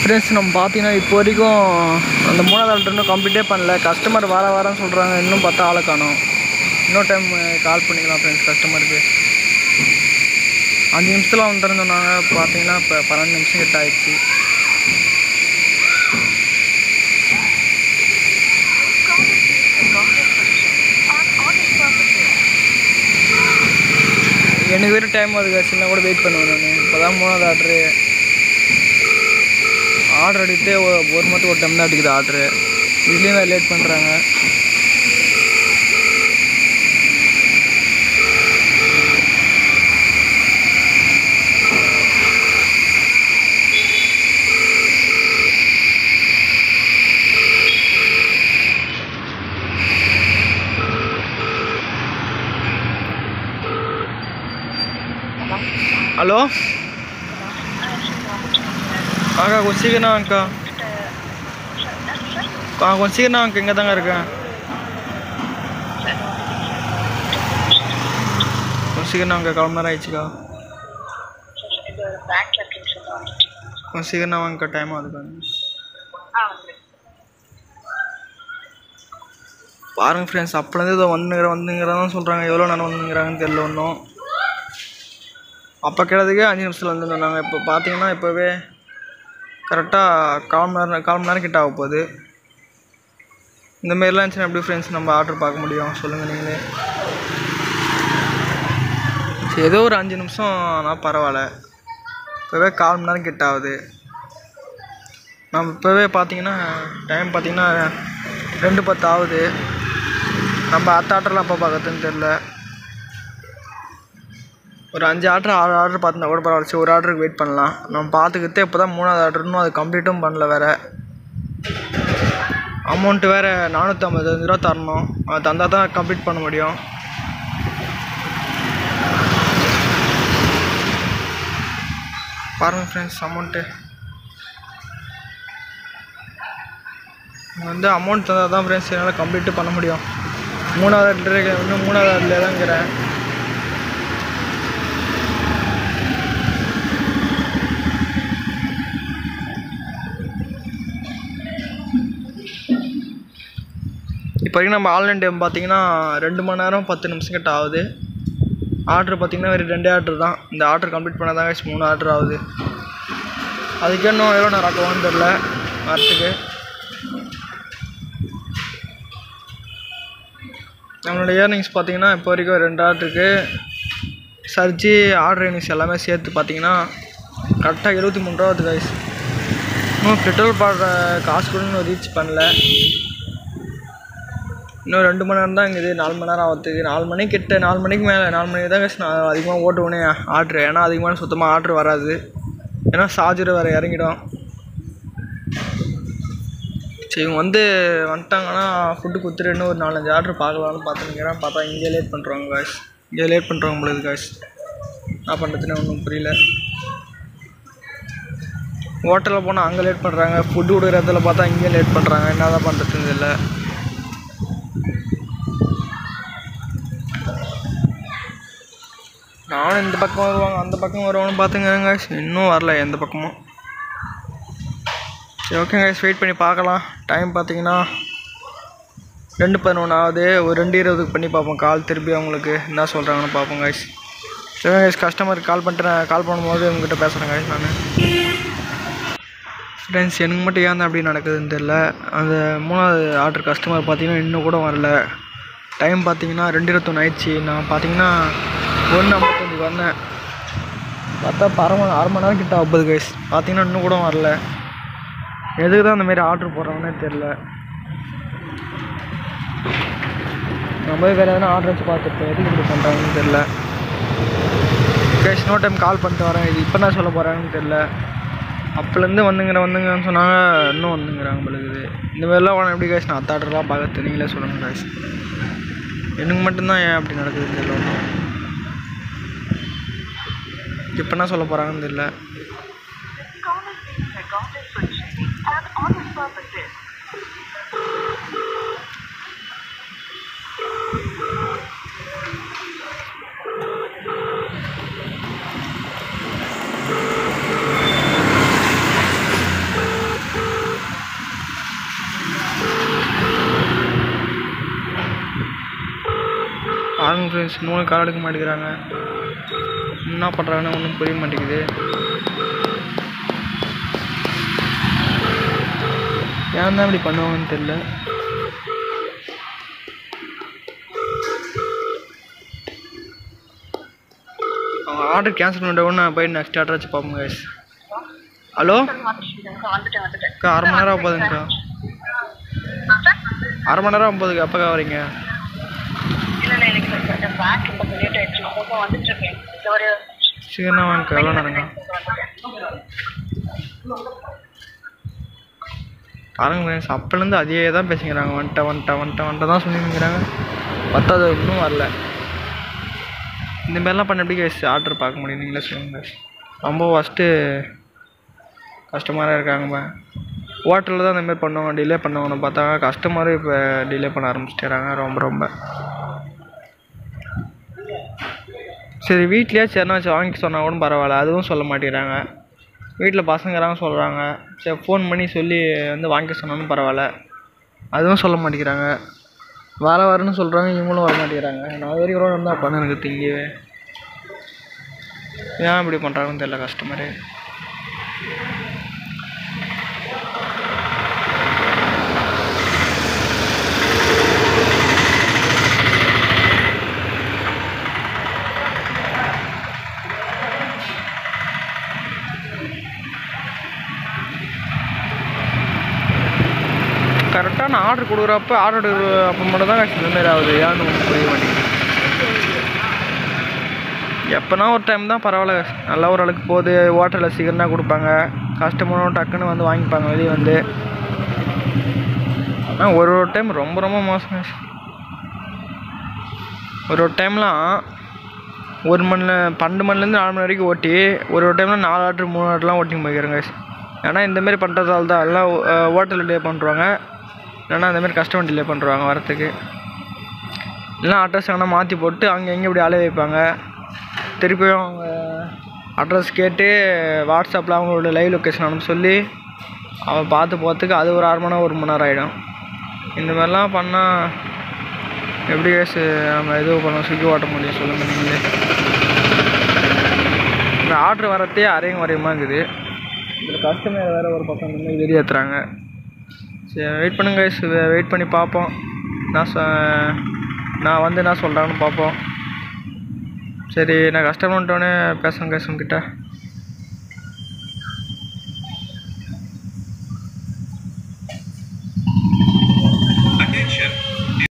Friends நம்ம பார்த்தீங்கன்னா இப்போ வரைக்கும் அந்த 3வது ஆர்டர் இன்னும் கம்ப்ளீட்டே பண்ணல. கஸ்டமர் வாரன்னு சொல்கிறாங்க, இன்னும் பார்த்தா ஆளை காணோம். இன்னொரு டைம் கால் பண்ணிக்கலாம் ஃப்ரெண்ட்ஸ் கஸ்டமருக்கு. 5 நிமிஷத்தில் வந்துடுன்னு சொன்னாங்க. பார்த்தீங்கன்னா இப்போ 12 நிமிஷம் கிட்ட ஆயிடுச்சு. எனக்கு வேறு டைம் ஆகுது, சின்ன கூட வெயிட் பண்ணுவேன் நான். இப்போ தான் 3வது ஆர்டர் அடிக்கிட்டே ஒரு மொத்தம் ஒரு டைம் தான் அடிக்குது ஆர்டரு. இதுலேயும் வேறு லேட் பண்ணுறாங்க. ஹலோ அக்கா, கொஞ்சம் சீக்கிரம் அக்கா. கொஞ்சம் சீக்கிரம் அக்கா, இங்கே தாங்க இருக்கேன். கொஞ்சம் சீக்கிரம் அக்கா, கிளம்ப நேரம் ஆயிடுச்சுக்கா. கொஞ்சம் சீக்கிரம் வாங்கக்கா, டைம் ஆகுதுக்கா. பாருங்கள் ஃப்ரெண்ட்ஸ், அப்போலேருந்து இதை வந்துங்கிறதான் சொல்கிறாங்க. எவ்வளோ நேரம் வந்துங்கிறாங்கன்னு தெரியல ஒன்றும். அப்போ கிடதுக்கே 5 நிமிஷத்தில் வந்து சொன்னாங்க. இப்போ பார்த்தீங்கன்னா இப்போவே கரெக்டாக கால் மணி நேரம் கிட்ட ஆக போகுது. இந்தமாரிலாம் இருந்துச்சுன்னா எப்படி ஃப்ரெண்ட்ஸ் நம்ம ஆர்டர் பார்க்க முடியும் சொல்லுங்கள் நீங்களே. சரி, ஏதோ ஒரு 5 நிமிஷம் ஆனால் பரவாயில்ல. இப்போவே கால் மணி நேரம் கிட்ட ஆகுது. நம்ம இப்போவே பார்த்தீங்கன்னா டைம் பார்த்தீங்கன்னா 2:10 ஆகுது. நம்ம அடுத்த ஆர்டர்லாம் அப்போ பார்க்கறதுன்னு தெரில. ஒரு 5 ஆர்டர் 6 ஆர்டர் பார்த்துனா கூட பரவாயில்ல. சரி, ஒரு ஆர்டருக்கு வெயிட் பண்ணலாம். நம்ம பார்த்துக்கிட்டே இப்போ தான் 3வது ஆர்டர்னும் அது கம்ப்ளீட்டும் பண்ணல. வேறு அமௌண்ட்டு வேறு 455 ரூபா தரணும். அது தந்தால் தான் கம்ப்ளீட் பண்ண முடியும். பாருங்கள் ஃப்ரெண்ட்ஸ், அமௌண்ட்டு வந்து அமௌண்ட் தந்தால் தான் ஃப்ரெண்ட்ஸ் என்னால் கம்ப்ளீட்டு பண்ண முடியும். 3வது ஆர்டர் இன்னும் 3வது ஆர்டர்ல தான்ங்கிறேன். இப்போ வரைக்கும் நம்ம ஆன்லைன் டைம் பார்த்தீங்கன்னா 2 மணி நேரம் 10 நிமிஷம் கிட்ட ஆகுது. ஆர்டர் பார்த்தீங்கன்னா வெறும் 2 ஆர்டர் தான். இந்த ஆர்டர் கம்ப்ளீட் பண்ணால் தான் 3 ஆர்டர் ஆகுது. அதுக்கு இன்னும் எவ்வளோ நேரம் ஆக்குவான்னு தெரில வரத்துக்கு. நம்மளோட ஏர்னிங்ஸ் பார்த்தீங்கன்னா இப்போ வரைக்கும் 2 ஆர்டருக்கு சர்ஜி ஆர்டர் ஏர்னிங்ஸ் எல்லாமே சேர்த்து பார்த்தீங்கன்னா கரெக்டாக 73 ரூபா வருது கைஸ். இன்னும் பெட்ரோல் போடுற காசு கூட இன்னும் ரீச் பண்ணல. இன்னும் 2 மணி நேரம் தான் இருக்குது. 4 மணி நேரம் ஆகிறதுக்கு 4 மணிக்கு மேலே 4 மணிக்கு தான் நான் அதிகமாக ஓட்டுவேனே ஆர்டரு. ஏன்னா அதிகமாக சுத்தமாக ஆர்டர் வராது. ஏன்னா சார்ஜர் வேறு இறங்கிடும். சரி, இவங்க வந்துட்டாங்கன்னா ஃபுட்டு கொடுத்துட்டு இன்னும் ஒரு 4-5 ஆர்டர் பார்க்கலான்னு பார்த்துக்கிறேன். பார்த்தா இங்கே லேட் பண்ணுறாங்க காய்ஸ். இங்கே லேட் பண்ணுறாங்க பொழுது காய்ஸ். என்ன பண்ணுறதுன்னு ஒன்றும் புரியல. ஹோட்டலில் போனால் அங்கே லேட் பண்ணுறாங்க. ஃபுட்டு கொடுக்குற இடத்துல பார்த்தா இங்கே லேட் பண்ணுறாங்க. என்ன தான் பண்ணுறதுன்னு இல்லை. நானும் இந்த பக்கம் வருவாங்க அந்த பக்கம் வருவாங்கன்னு பார்த்துங்கிறேங்க. இன்னும் வரல எந்த பக்கமும். சரி, ஓகேங்க, வெயிட் பண்ணி பார்க்கலாம். டைம் பார்த்தீங்கன்னா 2:11 ஆகுது. ஒரு 2:20 பண்ணி பார்ப்போம் கால். திருப்பி அவங்களுக்கு என்ன சொல்கிறாங்கன்னு பார்ப்போம் கைஸ். சரி கைஸ், கஸ்டமருக்கு கால் பண்ணிட்டு நான் கால் பண்ணும்போது உங்ககிட்ட பேசுகிறேன் கைஸ். நான் ஃப்ரெண்ட்ஸ், எனக்கு மட்டும் ஏன் தான் அப்படி நடக்குதுன்னு தெரில. அந்த 3வது ஆர்டர் கஸ்டமர் பார்த்தீங்கன்னா இன்னும் கூட வரல. டைம் பார்த்தீங்கன்னா 2:21 ஆயிடுச்சு. நான் பார்த்தீங்கன்னா 1:55 வந்தேன். பார்த்தா அரை மணி நேரம் கிட்ட 50 கைஸ். பார்த்தீங்கன்னா இன்னும் கூட வரல. எதுக்கு தான் அந்தமாரி ஆர்டர் போடுறாங்கன்னே தெரில. நம்ம வேறு எதனா ஆர்டர் வச்சு பார்த்துருப்பேன். எதுக்கு இப்படி பண்ணுறாங்கன்னு தெரில கைஸ். இன்னொரு டைம் கால் பண்ணிட்டு வரேன். இது இப்போ என்ன சொல்ல போகிறாங்கன்னு தெரில. அப்போலேருந்து வந்துங்கன்னு சொன்னாங்க. இன்னும் வந்துங்கிறாங்க பழுகுது. இந்தமாரிலாம் உடனே எப்படி கைஸ் நான் அடுத்த ஆர்டர்லாம் பார்க்க நீங்களே சொல்லுங்கள் கைஸ். எனக்கு மட்டும்தான் ஏன் அப்படி நடக்குதுன்னு தெரியல. ஒன்றும் இப்போ என்ன சொல்ல போகிறாங்கன்னு தெரியல. இன்னொன்று கால் எடுக்க மாட்டேங்கிறாங்க. என்ன பண்ணுறாங்கன்னு ஒன்றும் புரிய மாட்டேங்குது. ஏன் தான் இப்படி பண்ணுவாங்கன்னு தெரியல. அவங்க ஆர்டர் கேன்சல் பண்ணிட்டோன்னு நான் போய் நெக்ஸ்ட் ஆர்டர் வச்சு பார்ப்போம் கைஸ். ஹலோ அக்கா, அரை மணி நேரம் ஆகுதுங்கக்கா. அரை மணி நேரம் ஆகும்போதுக்கு எப்போக்கா வரீங்க? சீக்கிரமா வாங்கக்கா. எவ்வளோ நேரங்க பாருங்க கைஸ், அப்போலேருந்து அதே தான் பேசிக்கிறாங்க. வந்துட்டேன் தான் சொல்லிங்கிறாங்க. பத்தாவது இன்னும் வரல. இந்தமாரிலாம் பண்ண எப்படி கைஸ் ஆர்டர் பார்க்க முடியும்? நீங்களே சொல்லுங்க. ரொம்ப ஃபஸ்ட்டு கஸ்டமராக இருக்காங்கப்பா. ஹோட்டலில் தான் இந்தமாரி பண்ணுவாங்க, டிலே பண்ணுவாங்கன்னு பார்த்தாங்க. கஸ்டமரும் இப்போ டிலே பண்ண ஆரம்பிச்சிட்டாங்க ரொம்ப. சரி, வீட்லேயே சரினாச்சு வாங்கி சொன்னால் கூட பரவாயில்ல, அதுவும் சொல்ல மாட்டேங்கிறாங்க. வீட்டில் பசங்கிறாங்க சொல்கிறாங்க. சரி, ஃபோன் பண்ணி சொல்லி வந்து வாங்கி சொன்னாலும் பரவாயில்ல, அதுவும் சொல்ல மாட்டேங்கிறாங்க. வரேன்னு சொல்கிறாங்க, இவங்களும் வர மாட்டேங்கிறாங்க. நான் வரைக்கும் கூட இருந்தால் பண்ண எனக்கு திங்கவே. ஏன் இப்படி பண்ணுறாங்கன்னு தெரியல கஸ்டமரு. கரெக்டாக நான் ஆர்டர் கொடுக்குறப்ப அப்போ மட்டும் தான் இந்தமாரி ஆகுது. ஏன்னு ஒன்றும் புரிய மாட்டேங்குது. எப்போனா ஒரு டைம் தான் பரவாயில்ல, நல்லா ஒரு அளவுக்கு போகுது. ஹோட்டலில் சீக்கிரமாக கொடுப்பாங்க, கஸ்டமரும் டக்குன்னு வந்து வாங்கிப்பாங்க வெளியே வந்து. ஆனால் ஒரு டைம் ரொம்ப மோசம். ஒரு டைம்லாம் 12 மணிலேருந்து 4 மணி வரைக்கும் ஓட்டி, ஒரு டைமில் 4 ஆர்டர் 3 ஆர்டர்லாம் ஓட்டிங் போய்க்கிறேங்க. ஏன்னா இந்தமாரி பண்ணுறதால தான் எல்லாம் ஹோட்டலில் டிலே பண்ணுறாங்க. இல்லைன்னா இந்தமாரி கஸ்டமர் டிலே பண்ணுறாங்க வரத்துக்கு. இல்லைனா அட்ரஸ் ஆனால் மாற்றி போட்டு அங்கே எங்கே இப்படி அலைய வைப்பாங்க. திருப்பியும் அவங்க அட்ரஸ் கேட்டு வாட்ஸ்அப்பில் அவங்களோட லைவ் லொக்கேஷன் அனுப்ப சொல்லி அவன் பார்த்து போகிறதுக்கு அது ஒரு 1/2 மணி நேரம் 1 மணி நேரம் ஆகிடும். இந்த மாதிரிலாம் பண்ணால் எப்படி நம்ம எதுவும் பண்ண ஸ்விக்கி ஓட்ட முடியும் சொல்லுங்கள் நீங்களே. இந்த ஆர்டர் வரத்தே அரையும் குறையுமா இருக்குது. இதில் கஸ்டமர் வேறு ஒரு பக்கம் இந்த மாதிரி வெளியேற்றுறாங்க. சரி, வெயிட் பண்ணுங்க கைஸ், வெயிட் பண்ணி பார்ப்போம். நான் வந்து என்ன சொல்கிறான்னு பார்ப்போம். சரி, நான் கஸ்டமர்ட்டோன்னே பேசுகிறேன் கைஸ் உங்ககிட்ட.